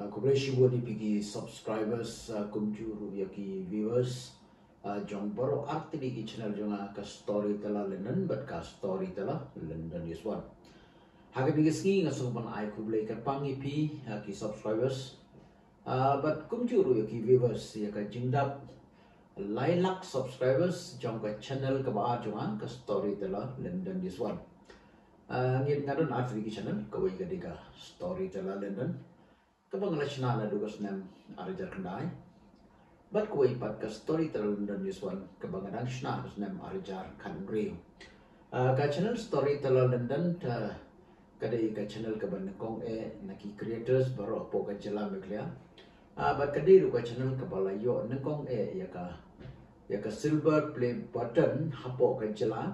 Kubresi di pigi subscribers kumjuru yaki viewers jong baro arti di channel jonga ka story tela London but ka story tela London is one. Haga di ski ngasuban ai kublai ka pangi pi ki subscribers but kumjuru yaki viewers yaka jingdap lailak subscribers jong ka channel ka ba jonga ka story tela London is one. Ngin ngadon arti di channel kawai ka diga story tela London. Kabang lasna na dugas nem arijar kendai, but kue pat ka story telan dan yuswan kabang adang shna dus nem arijar kanriu. Ka channel story telan dan kadai ka channel kaban kong naki creators baru apo ka jela meklia. But kadai ru ka channel kabala yo nekong ya ka silver play button apo ka jela.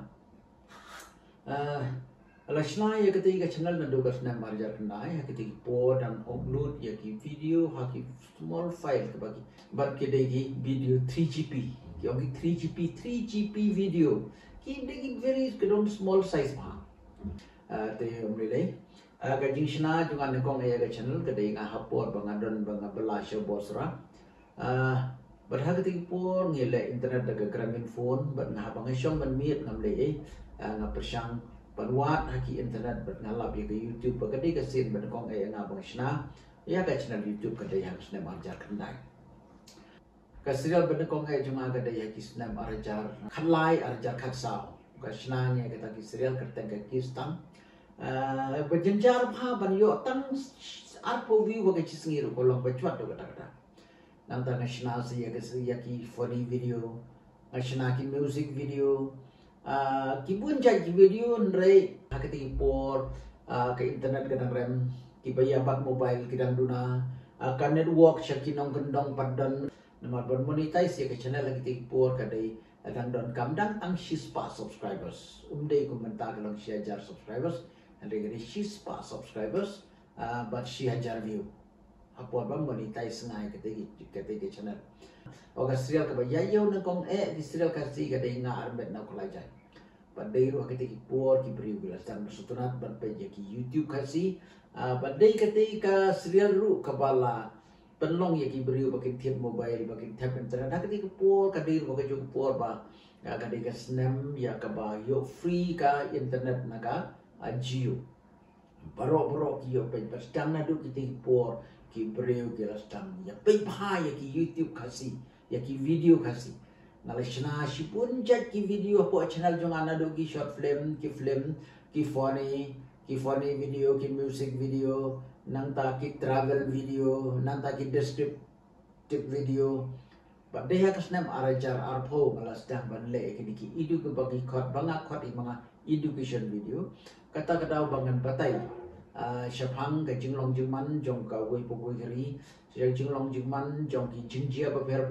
Lasna ya ketika channel na dugas na marjar kendai ya ketika po dan upload ya ki video ha ki small file ke bagi but kedai video 3GP ki ongi 3GP video ki degi very kedong small size ma te umrile ka jingshna jungan nekong ya ka channel kedai nga hapor bangadon bangabela show bosra but ha ketika po ngile internet daga gramin phone but nga bangashong ban miet ngamle nga persyang panwat haki internet bernalap ya ke YouTube kadai ka sin berkong nga bang shna ya ka channel YouTube kadai hak snem arjar kendai ka serial berkong cuma kadai haki snem arjar khalai arjar khaksau ka shna nya ka ki serial kerteng ka kistang berjenjar pha ban yo tang arpo view ka chisngir kolong bachwat do kata nanta na shna si ya ki funny video shna ki music video kibun jai video nrei hakati por ke internet kadang rem kibaya bat mobile kidang duna ka network syakinong gendong padan nomor bon monetize ya ke channel lagi por kadai adang don kamdang ang shispa subscribers umdei komentar kalong si ajar subscribers ande gadi shispa subscribers but si ajar view apor bang monetize ngai kate channel oga serial kabaya yo nangkong di serial kasi kadai nga arbet na kulajai Padai ru ketika por ki beri bilas dan bersutunat berpeja ki YouTube kasi padai ketika serial ru kepala penlong ya ki beri bakin tiap mobile bakin tiap internet ketika por kadai ru bakin juga por ba ketika snap ya kaba yo free ka internet naga Jio barok ki yo pen pastang na du ketika por ki beri bilas dan ya pen ya ki YouTube kasi ya ki video kasi nalashna shipun jat ki video po channel jong anado ki short film ki funny video ki music video nanta ki travel video nanta ki descriptive video padai hakas nam arajar arpo malas dah banle ki idu ke bagi khot banga khot mga education video kata bangan batai syapang ke jinglong jingman jong ka wei po gri jinglong jingman jong ki jingjia ber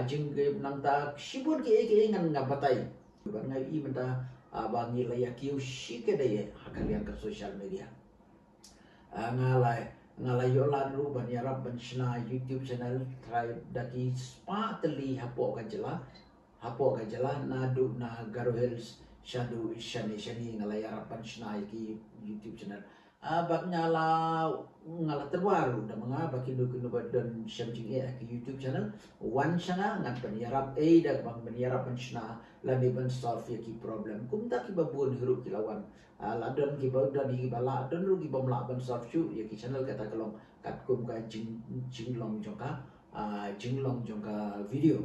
jing ke nangta sibun ke ngan ngabatai ban ngai I menta bangi la yakiu shike de hakalian ke social media ngalai yo ladru ban yarab ban shna YouTube channel try daki spatli hapo ka jela nadu na Garo Hills shadu shani ngalai yarab ban shna ki YouTube channel bak ngala terbaru dah mengapa kini badan syamjing ke YouTube channel wan shanga ngan penyarap dah bang penyarap penshna lani ban solve ki problem kum tak ki babun hirup kilawan ladon ki badan di bala don ru ki bamla ban solve chu ya ki channel kata kalong kat kum ka jinglong jongka video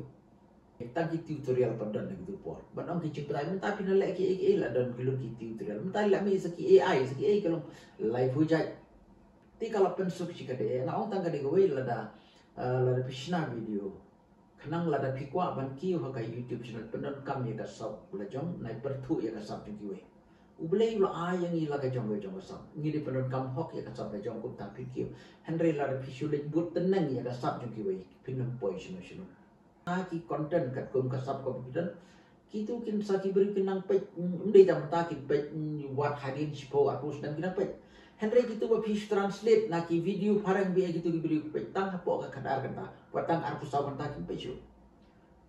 tagi tutorial padan gitu por banong ki ciprai menta pinalek ki la don kilun ki tutorial menta la mi saki AI kalong live hujat ti kalau pensuk si kade na ong tang kade gowe lada pishna video kanang lada pikwa ban ki ho ka YouTube channel penon kam ya ka sab la jong nai perthu ya ka sab jong ki we ublei lo ayang ila ka jong sab ngidi penon kam hok ya ka sab ka jong kum ta pikir henry lada pishule but tenang ya ka sab jong ki we pinon poi shino ki content kat kum kasap komputer kitu kin saki beri kinang pet ndai tam ta ki pet wat hadin sipo apus dan kinang pet henry kitu ba fish translate na ki video parang bi gitu ki beri pet tang hapo ka kadar kata watang arpus sawan ta ki peju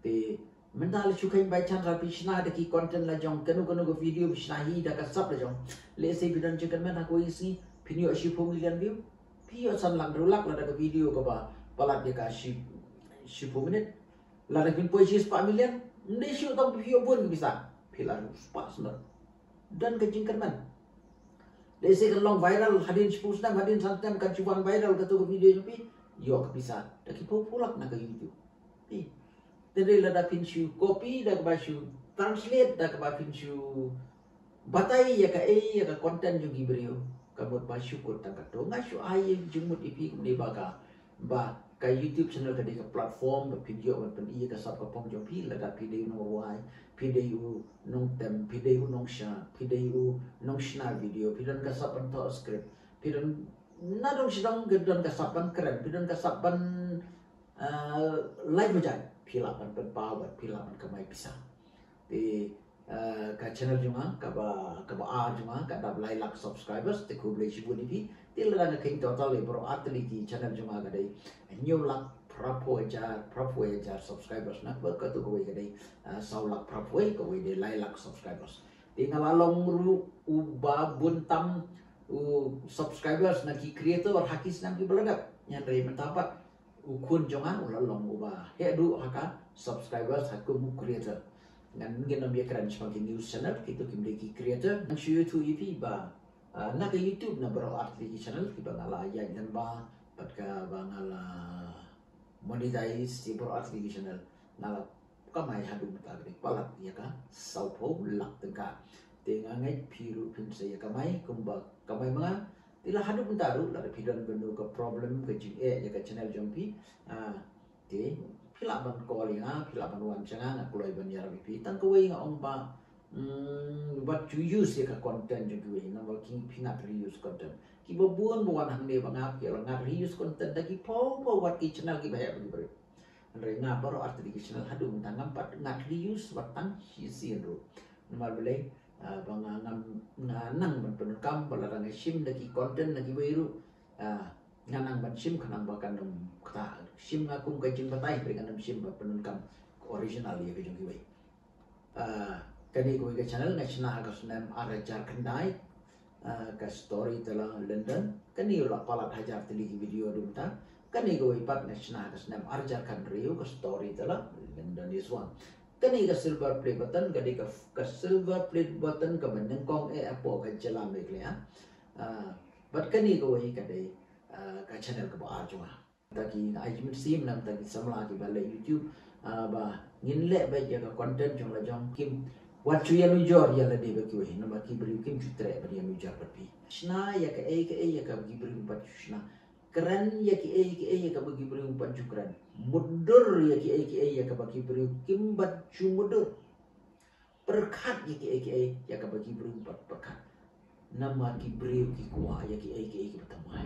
te mental chukai bai chan ra pishna de ki content la jong kanu go video pishna hi da kasap la jong le se bidan chicken man ko isi pinyo sipo million view Pio san lang rulak la daga video ka ba palat ya ka 10 minit. La daga pin poesis pa milian. Hindi siyo tong pio bun bisa. Pilar pas na. Dan kajingkan man. Desi kan long viral hadin 10 jam hadin santam kan cuban viral katu video pi. Yo ka bisa. Daki pulak na ka YouTube. Jadi la da pin siyo copy da ba siyo translate da ba pin siyo batai ya ka ya ka konten yung gibrio kamot ba syukur tangkat do nga syu ay jumut ipi kumni baga ba ka YouTube channel ka di ka platform ba video man pen iya ka sab ka pong jong pi la da video no wai video nong tem video nong sha video nong shna video pidon ka sab to script pidon na dong sidang gedon ka saban keren pidon ka saban live bajan pilapan pen power pilapan kamai bisa di ka channel junga ka ba ar junga ka dab lai lak subscribers te kuble shi buni pi til la na king total e bro atli ki channel junga ga dai new lak prapo jar subscribers na ba ka tu ko ga dai sau lak prapo ko we dai lai lak subscribers tinggal along ru uba buntam subscribers na ki creator hakis nam ki belagap nyan dai mentapat ukun junga ulalong uba he du haka subscribers hakku mu creator ngan ngin biya kran sebagai news channel kita kimleki creator nang YouTube EP ba na ka YouTube na bro arti channel ki bangala ya ngan ba pat ka bangala monetize si bro arti channel nala kamai hadu mutagri palat ya ka saupo lak tengka tenga ngai piru pin saya kamai kumba kamai mga tila hadu mutaru la pidon benu ka problem ka jing ya ka channel jompi te pilaban calling pilaban wan changa kulai ban yar bi tan ko nga ong ba what you use ya ka content ju we na working pingat reuse content ki bo buon bo wan hang ne ba ngap ya ngat reuse content da ki po wat ki channel ki ba ya bi bre andre nga baro art di channel hadu mun tangam pat ngat reuse wat tang si ro nomor bele bang nang ban penukam balarang sim da ki content da ki we ru nganang ban sim kanang bakan dum kata sim ngakum kajing batai berikan sim penungkam original ya kajing kiwai kani ko ke channel national agas nam arajar kendai ka story tela London kani ula palat hajar teli video dumta kani ko ipat national agas nam arajar kan rio ka story tela London is one kani ka silver play button kani ka silver play button ka menengkong apo ka jalan bekle but kani ko ka dei ka channel ka ba junga taki na ajmin sim nam taki samla ki bale YouTube ba ngin le ba ya ka content jong la jong kim wat chu ya lu jor ya la de ba ki we na ba ki bri kim chu tre ba ya lu jor ba pi shna ya ka ya ka ki bri ba shna keren ya ki ya ka ba ki bri ba chu keren mudur ya ki ya ka ba ki bri kim ba chu mudur perkat ya ki ya ka ba ki bri ba perkat nama ki bri ki kuwa ya ki bertamai